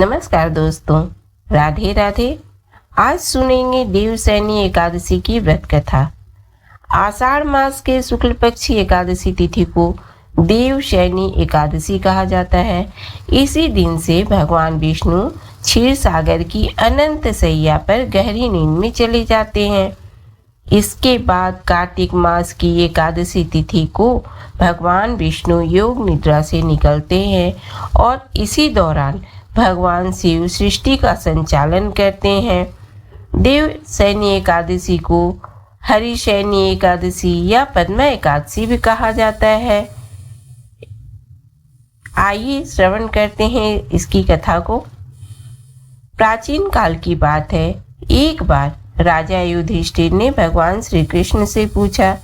नमस्कार दोस्तों, राधे राधे। आज सुनेंगे देवसैनी एकादशी की व्रत कथा। आषाढ़ मास के शुक्ल पक्षी एकादशी तिथि को देवशैनी एकादशी कहा जाता है। इसी दिन से भगवान विष्णु क्षीर सागर की अनंत सैया पर गहरी नींद में चले जाते हैं। इसके बाद कार्तिक मास की एकादशी तिथि को भगवान विष्णु योग निद्रा से निकलते हैं और इसी दौरान भगवान शिव सृष्टि का संचालन करते हैं। देवशैनी एकादशी को हरिशैनी एकादशी या पद्मा एकादशी भी कहा जाता है। आइए श्रवण करते हैं इसकी कथा को। प्राचीन काल की बात है। एक बार राजा युधिष्ठिर ने भगवान श्री कृष्ण से पूछा,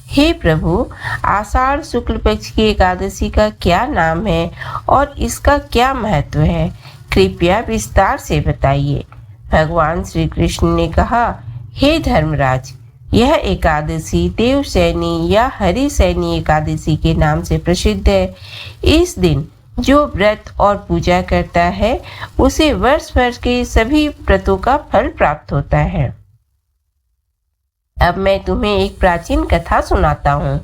हे प्रभु, आषाढ़ शुक्ल पक्ष की एकादशी का क्या नाम है और इसका क्या महत्व है? कृपया विस्तार से बताइए। भगवान श्री कृष्ण ने कहा, हे धर्मराज, यह एकादशी देवशैनी या हरिशैनी एकादशी के नाम से प्रसिद्ध है। इस दिन जो व्रत और पूजा करता है उसे वर्ष भर के सभी व्रतों का फल प्राप्त होता है। अब मैं तुम्हें एक प्राचीन कथा सुनाता हूँ।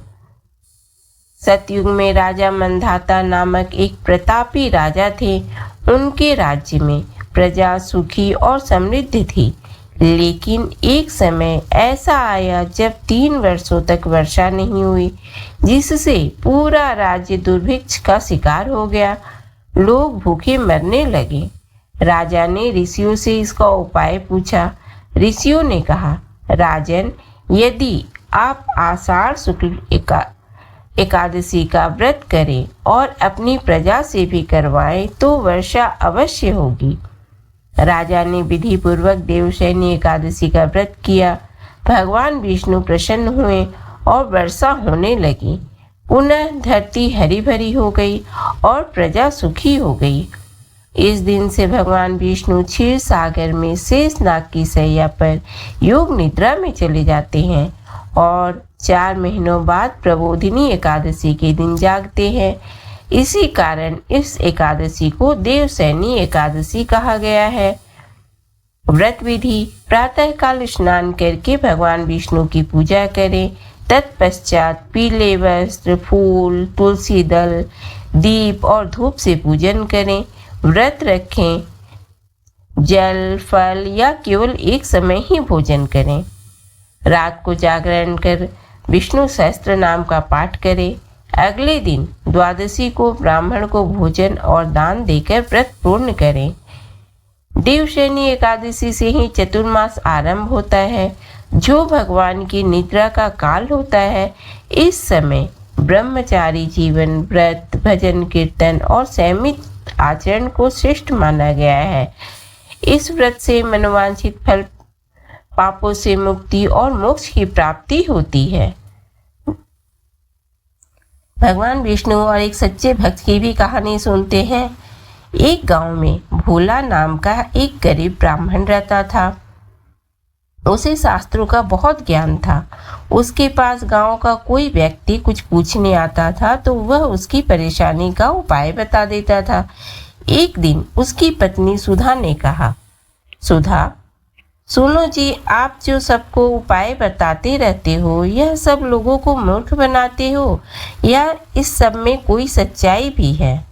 सतयुग में राजा मंधाता नामक एक प्रतापी राजा थे। उनके राज्य में प्रजा सुखी और समृद्ध थी। लेकिन एक समय ऐसा आया जब 3 वर्षों तक वर्षा नहीं हुई, जिससे पूरा राज्य दुर्भिक्ष का शिकार हो गया। लोग भूखे मरने लगे। राजा ने ऋषियों से इसका उपाय पूछा। ऋषियों ने कहा, राजन, यदि आप आषाढ़ शुक्ल एकादशी का व्रत करें और अपनी प्रजा से भी करवाएं तो वर्षा अवश्य होगी। राजा ने विधि पूर्वक देवशैनी एकादशी का व्रत किया। भगवान विष्णु प्रसन्न हुए और वर्षा होने लगी। पुनः धरती हरी भरी हो गई और प्रजा सुखी हो गई। इस दिन से भगवान विष्णु क्षीर सागर में शेषनाग की सैया पर योग निद्रा में चले जाते हैं और 4 महीनों बाद प्रबोधिनी एकादशी के दिन जागते हैं। इसी कारण इस एकादशी को देवशैनी एकादशी कहा गया है। व्रत विधि: प्रातःकाल स्नान करके भगवान विष्णु की पूजा करें। तत्पश्चात पीले वस्त्र, फूल, तुलसी दल, दीप और धूप से पूजन करें। व्रत रखें। जल, फल या केवल एक समय ही भोजन करें। रात को जागरण कर विष्णु सहस्त्र नाम का पाठ करें। अगले दिन द्वादशी को ब्राह्मण को भोजन और दान देकर व्रत पूर्ण करें। देवशैनी एकादशी से ही चतुर्मास आरंभ होता है, जो भगवान की निद्रा का काल होता है। इस समय ब्रह्मचारी जीवन, व्रत, भजन, कीर्तन और संयमित आचरण को श्रेष्ठ माना गया है। इस व्रत से मनोवांछित फल, पापों से मुक्ति और मोक्ष की प्राप्ति होती है। भगवान विष्णु और एक सच्चे भक्त की भी कहानी सुनते हैं। एक गांव में भोला नाम का एक गरीब ब्राह्मण रहता था। उसे शास्त्रों का बहुत ज्ञान था। उसके पास गांव का कोई व्यक्ति कुछ पूछने आता था तो वह उसकी परेशानी का उपाय बता देता था। एक दिन उसकी पत्नी सुधा ने कहा, सुधा, सुनो जी, आप जो सबको उपाय बताते रहते हो, यह सब लोगों को मूर्ख बनाते हो या इस सब में कोई सच्चाई भी है?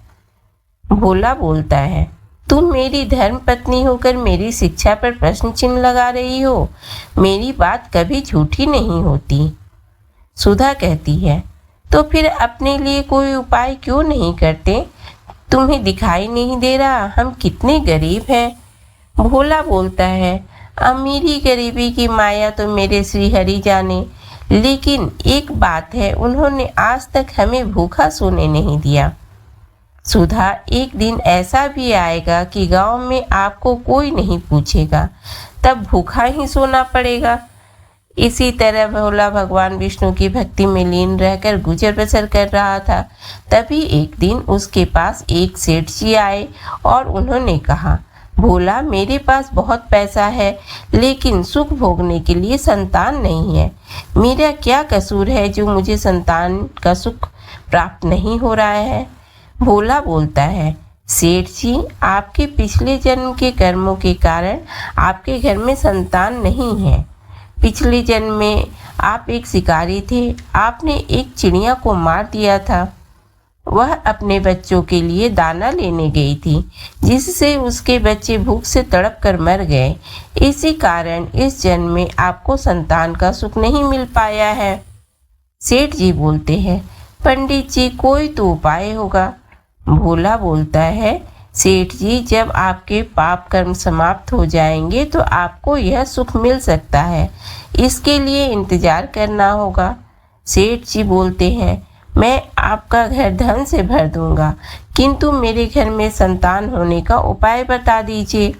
भोला बोलता है, तुम मेरी धर्म पत्नी होकर मेरी शिक्षा पर प्रश्न चिन्ह लगा रही हो। मेरी बात कभी झूठी नहीं होती। सुधा कहती है, तो फिर अपने लिए कोई उपाय क्यों नहीं करते? तुम्हें दिखाई नहीं दे रहा हम कितने गरीब हैं? भोला बोलता है, अमीरी गरीबी की माया तो मेरे श्री हरि जाने, लेकिन एक बात है, उन्होंने आज तक हमें भूखा सोने नहीं दिया। सुधा, एक दिन ऐसा भी आएगा कि गांव में आपको कोई नहीं पूछेगा, तब भूखा ही सोना पड़ेगा। इसी तरह भोला भगवान विष्णु की भक्ति में लीन रहकर गुजर बसर कर रहा था। तभी एक दिन उसके पास एक सेठ जी आए और उन्होंने कहा, भोला, मेरे पास बहुत पैसा है लेकिन सुख भोगने के लिए संतान नहीं है। मेरा क्या कसूर है जो मुझे संतान का सुख प्राप्त नहीं हो रहा है? भोला बोलता है, सेठ जी, आपके पिछले जन्म के कर्मों के कारण आपके घर में संतान नहीं है। पिछले जन्म में आप एक शिकारी थे। आपने एक चिड़िया को मार दिया था। वह अपने बच्चों के लिए दाना लेने गई थी, जिससे उसके बच्चे भूख से तड़प कर मर गए। इसी कारण इस जन्म में आपको संतान का सुख नहीं मिल पाया है। सेठ जी बोलते हैं, पंडित जी, कोई तो उपाय होगा। भोला बोलता है, सेठ जी, जब आपके पाप कर्म समाप्त हो जाएंगे तो आपको यह सुख मिल सकता है। इसके लिए इंतजार करना होगा। सेठ जी बोलते हैं, मैं आपका घर धन से भर दूंगा, किंतु मेरे घर में संतान होने का उपाय बता दीजिए।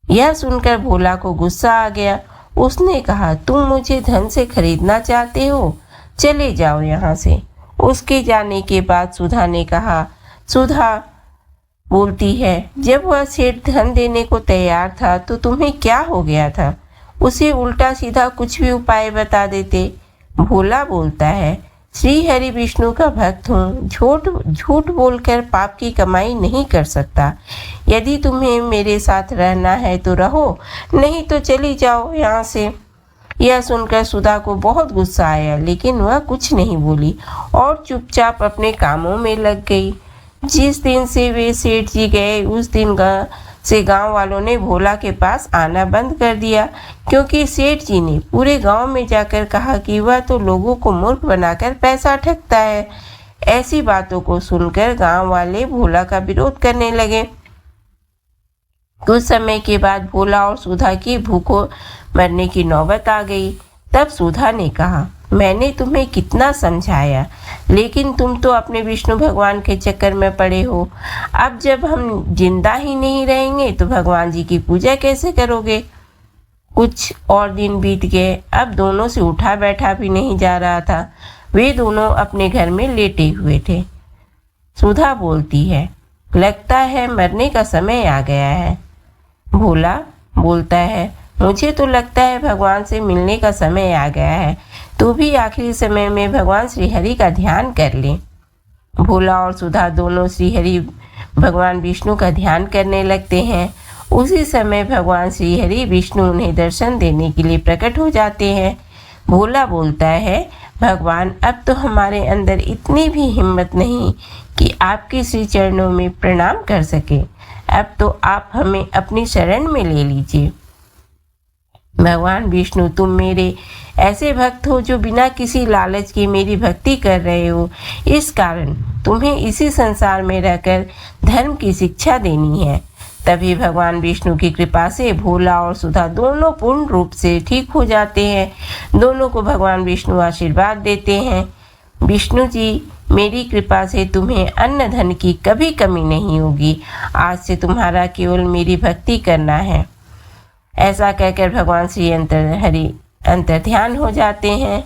यह सुनकर भोला को गुस्सा आ गया। उसने कहा, तुम मुझे धन से खरीदना चाहते हो? चले जाओ यहाँ से। उसके जाने के बाद सुधा ने कहा, सुधा बोलती है, जब वह सेठ धन देने को तैयार था तो तुम्हें क्या हो गया था? उसे उल्टा सीधा कुछ भी उपाय बता देते। भोला बोलता है, श्री हरि विष्णु का भक्त हूँ, झूठ बोलकर पाप की कमाई नहीं कर सकता। यदि तुम्हें मेरे साथ रहना है तो रहो, नहीं तो चली जाओ यहाँ से। यह सुनकर सुधा को बहुत गुस्सा आया, लेकिन वह कुछ नहीं बोली और चुपचाप अपने कामों में लग गई। जिस दिन से वे सेठ जी गए, उस दिन से गांव वालों ने भोला के पास आना बंद कर दिया, क्योंकि सेठ जी ने पूरे गांव में जाकर कहा कि वह तो लोगों को मूर्ख बनाकर पैसा ठगता है। ऐसी बातों को सुनकर गांव वाले भोला का विरोध करने लगे। कुछ समय के बाद भोला और सुधा की भूखों मरने की नौबत आ गई। तब सुधा ने कहा, मैंने तुम्हें कितना समझाया, लेकिन तुम तो अपने विष्णु भगवान के चक्कर में पड़े हो। अब जब हम जिंदा ही नहीं रहेंगे तो भगवान जी की पूजा कैसे करोगे? कुछ और दिन बीत गए। अब दोनों से उठा बैठा भी नहीं जा रहा था। वे दोनों अपने घर में लेटे हुए थे। सुधा बोलती है, लगता है मरने का समय आ गया है। भोला बोलता है, मुझे तो लगता है भगवान से मिलने का समय आ गया है। तू भी आखिरी समय में भगवान श्री हरि का ध्यान कर ले। भोला और सुधा दोनों श्री हरि भगवान विष्णु का ध्यान करने लगते हैं। उसी समय भगवान श्री हरि विष्णु उन्हें दर्शन देने के लिए प्रकट हो जाते हैं। भोला बोलता है, भगवान, अब तो हमारे अंदर इतनी भी हिम्मत नहीं कि आपके श्री चरणों में प्रणाम कर सके। अब तो आप हमें अपनी शरण में ले लीजिए। भगवान विष्णु, तुम मेरे ऐसे भक्त हो जो बिना किसी लालच के मेरी भक्ति कर रहे हो। इस कारण तुम्हें इसी संसार में रहकर धर्म की शिक्षा देनी है। तभी भगवान विष्णु की कृपा से भोला और सुधा दोनों पूर्ण रूप से ठीक हो जाते हैं। दोनों को भगवान विष्णु आशीर्वाद देते हैं, विष्णु जी, मेरी कृपा से तुम्हें अन्न धन की कभी कमी नहीं होगी। आज से तुम्हारा केवल मेरी भक्ति करना है। ऐसा कहकर भगवान श्री अंतर ध्यान हो जाते हैं।